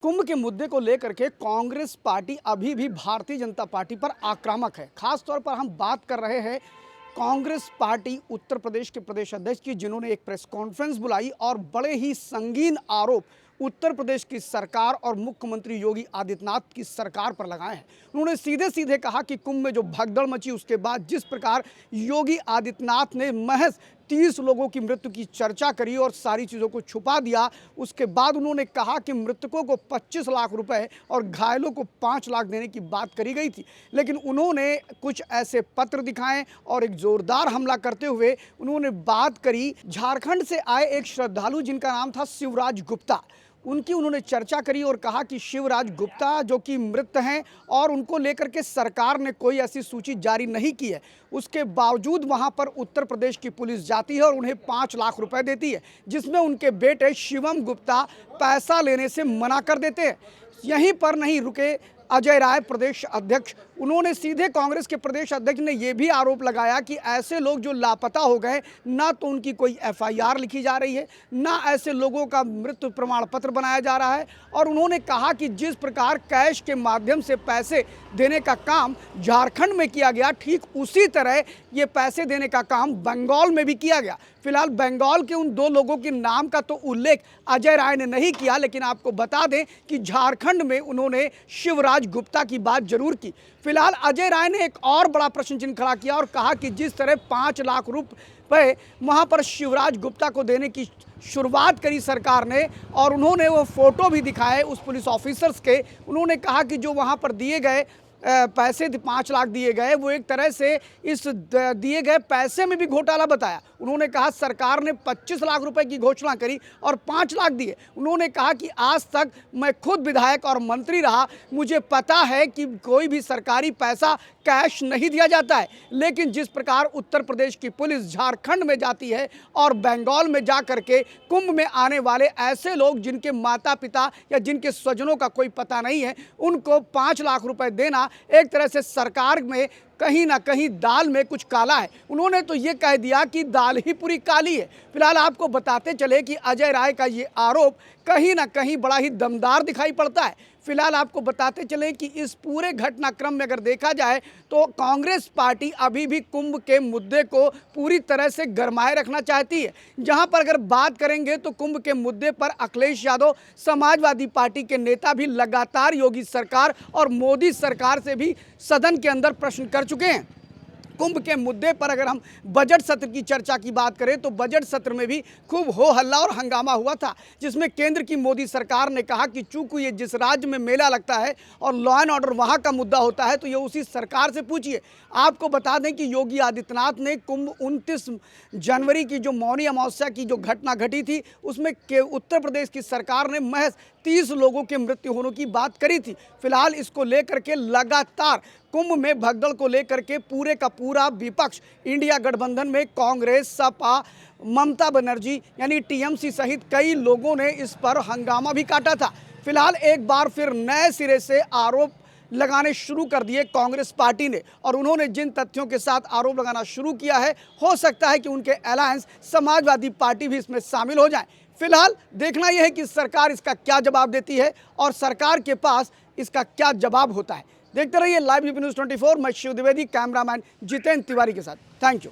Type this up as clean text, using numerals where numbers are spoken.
कुंभ के मुद्दे को लेकर के कांग्रेस पार्टी अभी भी भारतीय जनता पार्टी पर आक्रामक है। खास तौर पर हम बात कर रहे हैं कांग्रेस पार्टी उत्तर प्रदेश के प्रदेश अध्यक्ष की, जिन्होंने एक प्रेस कॉन्फ्रेंस बुलाई और बड़े ही संगीन आरोप उत्तर प्रदेश की सरकार और मुख्यमंत्री योगी आदित्यनाथ की सरकार पर लगाए हैं। उन्होंने सीधे सीधे कहा कि कुंभ में जो भगदड़ मची उसके बाद जिस प्रकार योगी आदित्यनाथ ने महज 30 लोगों की मृत्यु की चर्चा करी और सारी चीज़ों को छुपा दिया, उसके बाद उन्होंने कहा कि मृतकों को 25 लाख रुपए और घायलों को 5 लाख देने की बात करी गई थी। लेकिन उन्होंने कुछ ऐसे पत्र दिखाए और एक जोरदार हमला करते हुए उन्होंने बात करी झारखंड से आए एक श्रद्धालु जिनका नाम था शिवराज गुप्ता। उनकी उन्होंने चर्चा करी और कहा कि शिवराज गुप्ता जो कि मृत हैं और उनको लेकर के सरकार ने कोई ऐसी सूची जारी नहीं की है, उसके बावजूद वहां पर उत्तर प्रदेश की पुलिस जाती है और उन्हें 5 लाख रुपए देती है, जिसमें उनके बेटे शिवम गुप्ता पैसा लेने से मना कर देते हैं। यहीं पर नहीं रुके अजय राय प्रदेश अध्यक्ष, उन्होंने सीधे कांग्रेस के प्रदेश अध्यक्ष ने यह भी आरोप लगाया कि ऐसे लोग जो लापता हो गए, ना तो उनकी कोई एफआईआर लिखी जा रही है, ना ऐसे लोगों का मृत्यु प्रमाण पत्र बनाया जा रहा है। और उन्होंने कहा कि जिस प्रकार कैश के माध्यम से पैसे देने का काम झारखंड में किया गया, ठीक उसी तरह ये पैसे देने का काम बंगाल में भी किया गया। फिलहाल बंगाल के उन 2 लोगों के नाम का तो उल्लेख अजय राय ने नहीं किया, लेकिन आपको बता दें कि झारखंड में उन्होंने शिवराज गुप्ता की बात जरूर की। फिलहाल अजय राय ने एक और बड़ा प्रश्न चिन्ह खड़ा किया और कहा कि जिस तरह 5 लाख रुपए वहां पर शिवराज गुप्ता को देने की शुरुआत करी सरकार ने और उन्होंने वो फोटो भी दिखाए उस पुलिस ऑफिसर्स के, उन्होंने कहा कि जो वहां पर दिए गए पैसे 5 लाख दिए गए, वो एक तरह से इस दिए गए पैसे में भी घोटाला बताया। उन्होंने कहा सरकार ने 25 लाख रुपए की घोषणा करी और 5 लाख दिए। उन्होंने कहा कि आज तक मैं खुद विधायक और मंत्री रहा, मुझे पता है कि कोई भी सरकारी पैसा कैश नहीं दिया जाता है, लेकिन जिस प्रकार उत्तर प्रदेश की पुलिस झारखंड में जाती है और बंगाल में जा करके कुंभ में आने वाले ऐसे लोग जिनके माता पिता या जिनके स्वजनों का कोई पता नहीं है, उनको 5 लाख रुपए देना एक तरह से सरकार में कहीं ना कहीं दाल में कुछ काला है। उन्होंने तो ये कह दिया कि दाल ही पूरी काली है। फिलहाल आपको बताते चले कि अजय राय का ये आरोप कहीं ना कहीं बड़ा ही दमदार दिखाई पड़ता है। फिलहाल आपको बताते चले कि इस पूरे घटनाक्रम में अगर देखा जाए तो कांग्रेस पार्टी अभी भी कुंभ के मुद्दे को पूरी तरह से गरमाए रखना चाहती है। जहां पर अगर बात करेंगे तो कुंभ के मुद्दे पर अखिलेश यादव समाजवादी पार्टी के नेता भी लगातार योगी सरकार और मोदी सरकार से भी सदन के अंदर प्रश्न कर चुके हैं। कुंभ के मुद्दे पर अगर हम बजट सत्र की चर्चा की बात करें तो बजट सत्र में भी खूब हो हल्ला और हंगामा हुआ था, जिसमें केंद्र की मोदी सरकार ने कहा कि चूंकि ये जिस राज्य में मेला लगता है और लॉ एंड ऑर्डर वहाँ का मुद्दा होता है तो ये उसी सरकार से पूछिए। आपको बता दें कि योगी आदित्यनाथ ने कुंभ 29 जनवरी की जो मौनी अमावस्या की जो घटना घटी थी, उसमें उत्तर प्रदेश की सरकार ने महज 30 लोगों के मृत्यु होने की बात करी थी। फिलहाल इसको लेकर के लगातार कुंभ में भगदड़ को लेकर के पूरे का पूरा विपक्ष इंडिया गठबंधन में कांग्रेस, सपा, ममता बनर्जी यानी टीएमसी सहित कई लोगों ने इस पर हंगामा भी काटा था। फिलहाल एक बार फिर नए सिरे से आरोप लगाने शुरू कर दिए कांग्रेस पार्टी ने और उन्होंने जिन तथ्यों के साथ आरोप लगाना शुरू किया है, हो सकता है कि उनके अलायंस समाजवादी पार्टी भी इसमें शामिल हो जाए। फिलहाल देखना यह है कि सरकार इसका क्या जवाब देती है और सरकार के पास इसका क्या जवाब होता है। देखते रहिए लाइव यूपी न्यूज़ 24। मैं शिव द्विवेदी, कैमरामैन जितेंद्र तिवारी के साथ। Thank you.